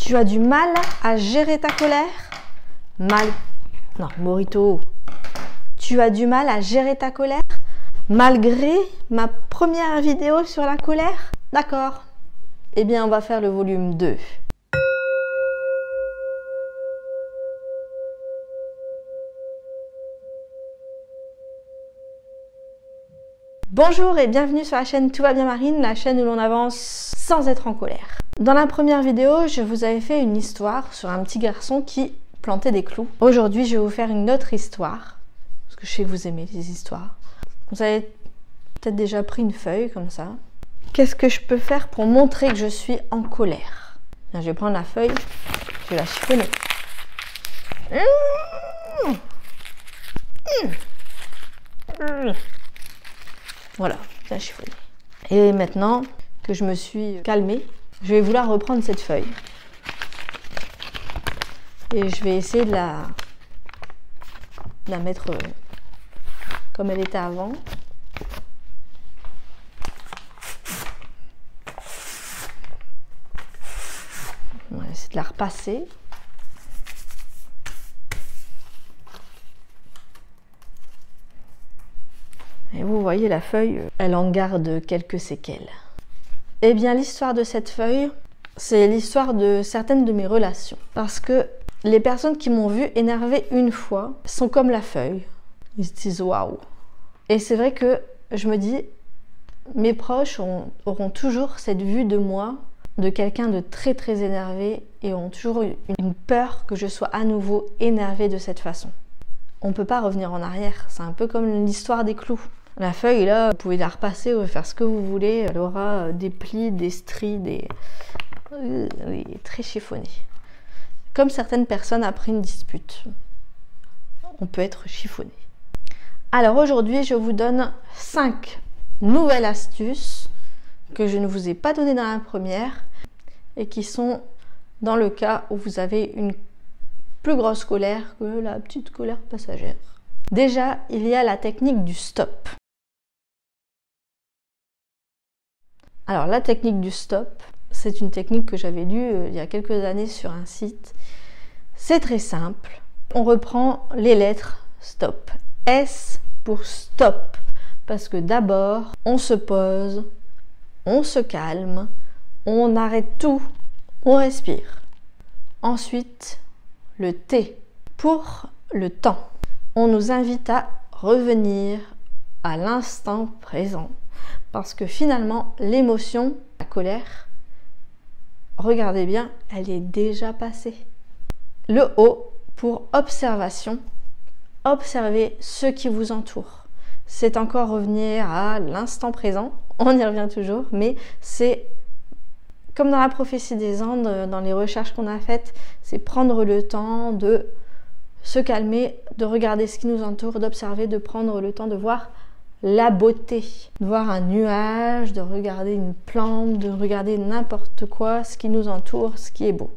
Tu as du mal à gérer ta colère? Non, Morito. Tu as du mal à gérer ta colère malgré ma première vidéo sur la colère? D'accord. Eh bien, on va faire le volume 2. Bonjour et bienvenue sur la chaîne Tout va bien Marine, la chaîne où l'on avance sans être en colère. Dans la première vidéo, je vous avais fait une histoire sur un petit garçon qui plantait des clous. Aujourd'hui, je vais vous faire une autre histoire, parce que je sais que vous aimez les histoires. Vous avez peut-être déjà pris une feuille comme ça. Qu'est-ce que je peux faire pour montrer que je suis en colère? Bien, je vais prendre la feuille, je vais la chiffonner. Voilà, bien chiffonné. Et maintenant que je me suis calmée, je vais vouloir reprendre cette feuille. Et je vais essayer de la mettre comme elle était avant. On va essayer de la repasser. Et vous voyez la feuille, elle en garde quelques séquelles. Eh bien, l'histoire de cette feuille, c'est l'histoire de certaines de mes relations. Parce que les personnes qui m'ont vu énervée une fois sont comme la feuille. Ils se disent waouh. Et c'est vrai que je me dis, mes proches auront toujours cette vue de moi, de quelqu'un de très très énervé, et auront toujours une peur que je sois à nouveau énervée de cette façon. On ne peut pas revenir en arrière, c'est un peu comme l'histoire des clous. La feuille, là, vous pouvez la repasser, vous pouvez faire ce que vous voulez. Elle aura des plis, des stries, très chiffonnée. Comme certaines personnes après une dispute, on peut être chiffonné. Alors aujourd'hui, je vous donne 5 nouvelles astuces que je ne vous ai pas données dans la première et qui sont dans le cas où vous avez une plus grosse colère que la petite colère passagère. Déjà, il y a la technique du stop. Alors la technique du stop, c'est une technique que j'avais lue il y a quelques années sur un site. C'est très simple. On reprend les lettres stop. S pour stop. Parce que d'abord, on se pose, on se calme, on arrête tout, on respire. Ensuite, le T pour le temps. On nous invite à revenir à l'instant présent. Parce que finalement, l'émotion, la colère, regardez bien, elle est déjà passée. Le O pour observation. Observez ce qui vous entoure. C'est encore revenir à l'instant présent. On y revient toujours, mais c'est comme dans la prophétie des Andes, dans les recherches qu'on a faites, c'est prendre le temps de se calmer, de regarder ce qui nous entoure, d'observer, de prendre le temps de voir la beauté, de voir un nuage, de regarder une plante, de regarder n'importe quoi, ce qui nous entoure, ce qui est beau.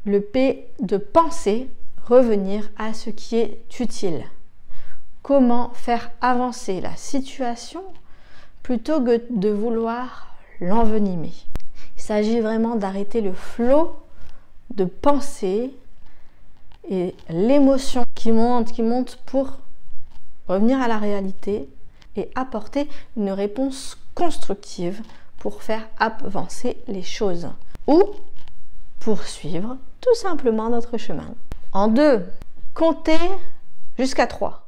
Le P de penser, revenir à ce qui est utile. Comment faire avancer la situation plutôt que de vouloir l'envenimer. Il s'agit vraiment d'arrêter le flot de pensée et l'émotion qui monte pour revenir à la réalité et apporter une réponse constructive pour faire avancer les choses ou poursuivre tout simplement notre chemin. En 2, compter jusqu'à 3.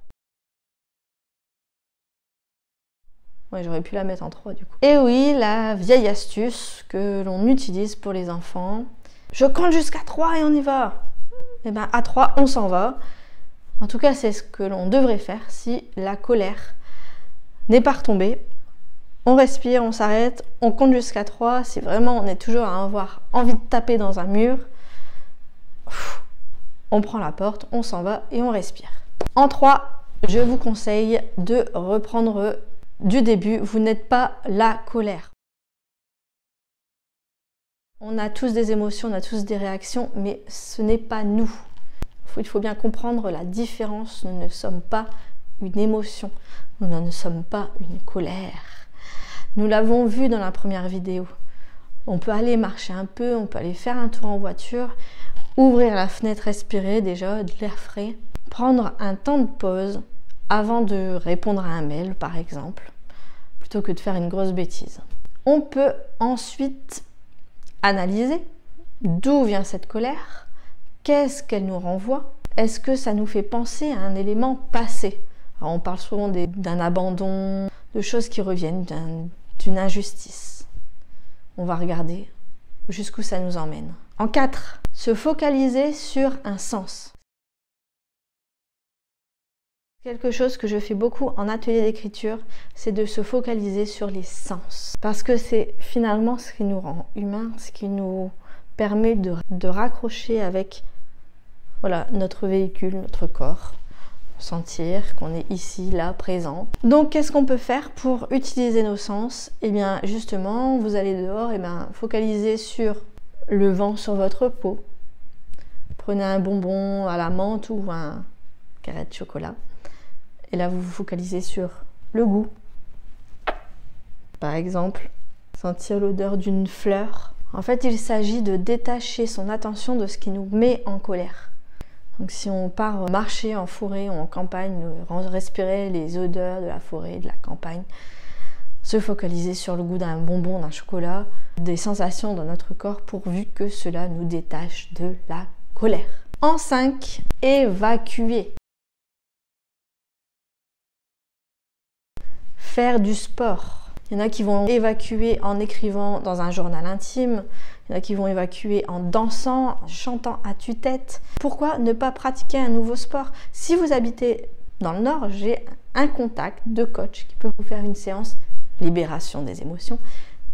Ouais, j'aurais pu la mettre en 3 du coup. Et oui, la vieille astuce que l'on utilise pour les enfants. Je compte jusqu'à 3 et on y va. Et bien à 3, on s'en va. En tout cas, c'est ce que l'on devrait faire si la colère n'est pas retombée. On respire, on s'arrête, on compte jusqu'à 3. Si vraiment on est toujours à avoir envie de taper dans un mur, on prend la porte, on s'en va et on respire. En 3, je vous conseille de reprendre du début. Vous n'êtes pas la colère. On a tous des émotions, on a tous des réactions, mais ce n'est pas nous. Il faut bien comprendre la différence. Nous ne sommes pas une émotion. Nous ne sommes pas une colère. Nous l'avons vu dans la première vidéo. On peut aller marcher un peu, on peut aller faire un tour en voiture, ouvrir la fenêtre, respirer déjà de l'air frais, prendre un temps de pause avant de répondre à un mail par exemple, plutôt que de faire une grosse bêtise. On peut ensuite analyser d'où vient cette colère, qu'est-ce qu'elle nous renvoie, est-ce que ça nous fait penser à un élément passé. Alors on parle souvent d'un abandon, de choses qui reviennent, d'une injustice. On va regarder jusqu'où ça nous emmène. En 4, se focaliser sur un sens. Quelque chose que je fais beaucoup en atelier d'écriture, c'est de se focaliser sur les sens. Parce que c'est finalement ce qui nous rend humains, ce qui nous permet de raccrocher avec voilà, notre véhicule, notre corps. Sentir qu'on est ici, là, présent. Donc, qu'est-ce qu'on peut faire pour utiliser nos sens? Eh bien, justement, vous allez dehors, et bien, focalisez sur le vent sur votre peau. Prenez un bonbon à la menthe ou un carré de chocolat. Et là, vous vous focalisez sur le goût. Par exemple, sentir l'odeur d'une fleur. En fait, il s'agit de détacher son attention de ce qui nous met en colère. Donc si on part marcher en forêt ou en campagne, respirer les odeurs de la forêt, de la campagne, se focaliser sur le goût d'un bonbon, d'un chocolat, des sensations dans notre corps pourvu que cela nous détache de la colère. En 5, évacuer. Faire du sport. Il y en a qui vont évacuer en écrivant dans un journal intime. Il y en a qui vont évacuer en dansant, en chantant à tue-tête. Pourquoi ne pas pratiquer un nouveau sport? Si vous habitez dans le Nord, j'ai un contact de coach qui peut vous faire une séance libération des émotions,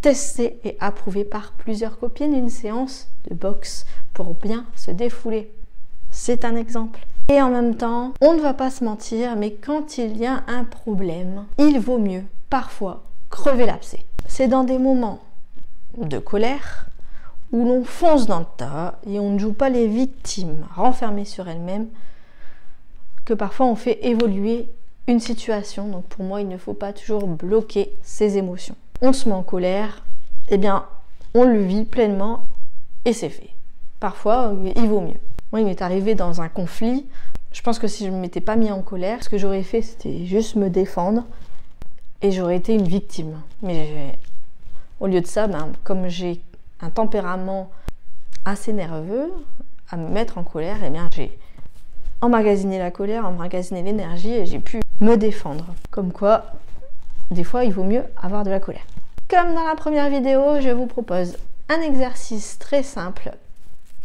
testée et approuvée par plusieurs copines, une séance de boxe pour bien se défouler. C'est un exemple. Et en même temps, on ne va pas se mentir, mais quand il y a un problème, il vaut mieux parfois crever l'abcès. C'est dans des moments de colère où l'on fonce dans le tas et on ne joue pas les victimes renfermées sur elles-mêmes que parfois on fait évoluer une situation. Donc pour moi, il ne faut pas toujours bloquer ses émotions. On se met en colère, eh bien on le vit pleinement et c'est fait. Parfois, il vaut mieux. Moi, il m'est arrivé dans un conflit. Je pense que si je ne m'étais pas mis en colère, ce que j'aurais fait, c'était juste me défendre et j'aurais été une victime. Mais au lieu de ça, comme j'ai un tempérament assez nerveux, à me mettre en colère, eh bien j'ai emmagasiné la colère, emmagasiné l'énergie et j'ai pu me défendre. Comme quoi, des fois, il vaut mieux avoir de la colère. Comme dans la première vidéo, je vous propose un exercice très simple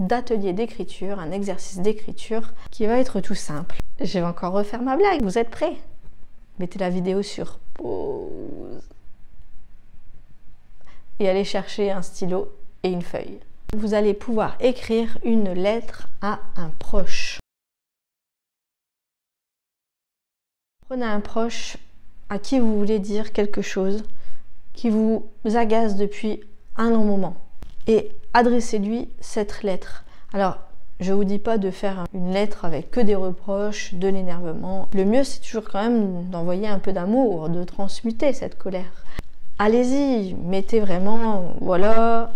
d'atelier d'écriture, un exercice d'écriture qui va être tout simple. Je vais encore refaire ma blague, vous êtes prêts? Mettez la vidéo sur pause et allez chercher un stylo et une feuille. Vous allez pouvoir écrire une lettre à un proche. Prenez un proche à qui vous voulez dire quelque chose qui vous agace depuis un long moment et adressez-lui cette lettre. Alors, je ne vous dis pas de faire une lettre avec que des reproches, de l'énervement. Le mieux, c'est toujours quand même d'envoyer un peu d'amour, de transmuter cette colère. Allez-y, mettez vraiment, voilà,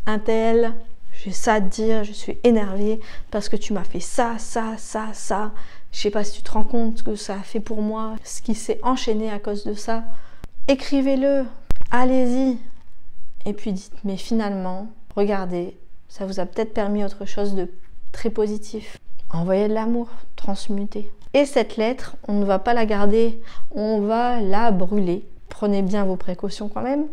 un tel, j'ai ça à te dire, je suis énervée parce que tu m'as fait ça, ça, ça, ça. Je sais pas si tu te rends compte ce que ça a fait pour moi, ce qui s'est enchaîné à cause de ça. Écrivez-le, allez-y. Et puis dites, mais finalement, regardez, ça vous a peut-être permis autre chose de très positif. Envoyez de l'amour, transmutez. Et cette lettre, on ne va pas la garder, on va la brûler. Prenez bien vos précautions quand même.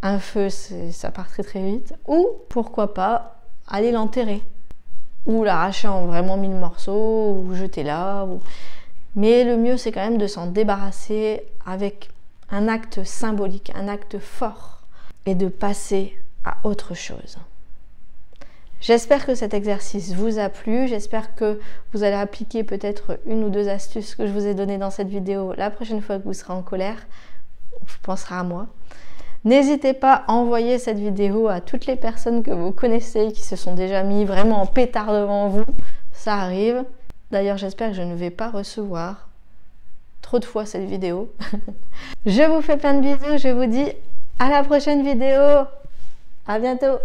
Un feu, ça part très très vite. Ou, pourquoi pas, aller l'enterrer. Ou l'arracher en vraiment 1000 morceaux, ou jeter-la. Mais le mieux, c'est quand même de s'en débarrasser avec un acte symbolique, un acte fort. Et de passer à autre chose. J'espère que cet exercice vous a plu. J'espère que vous allez appliquer peut-être une ou deux astuces que je vous ai données dans cette vidéo la prochaine fois que vous serez en colère. Vous penserez à moi. N'hésitez pas à envoyer cette vidéo à toutes les personnes que vous connaissez qui se sont déjà mis vraiment en pétard devant vous. Ça arrive. D'ailleurs, j'espère que je ne vais pas recevoir trop de fois cette vidéo. Je vous fais plein de bisous. Je vous dis à la prochaine vidéo. À bientôt!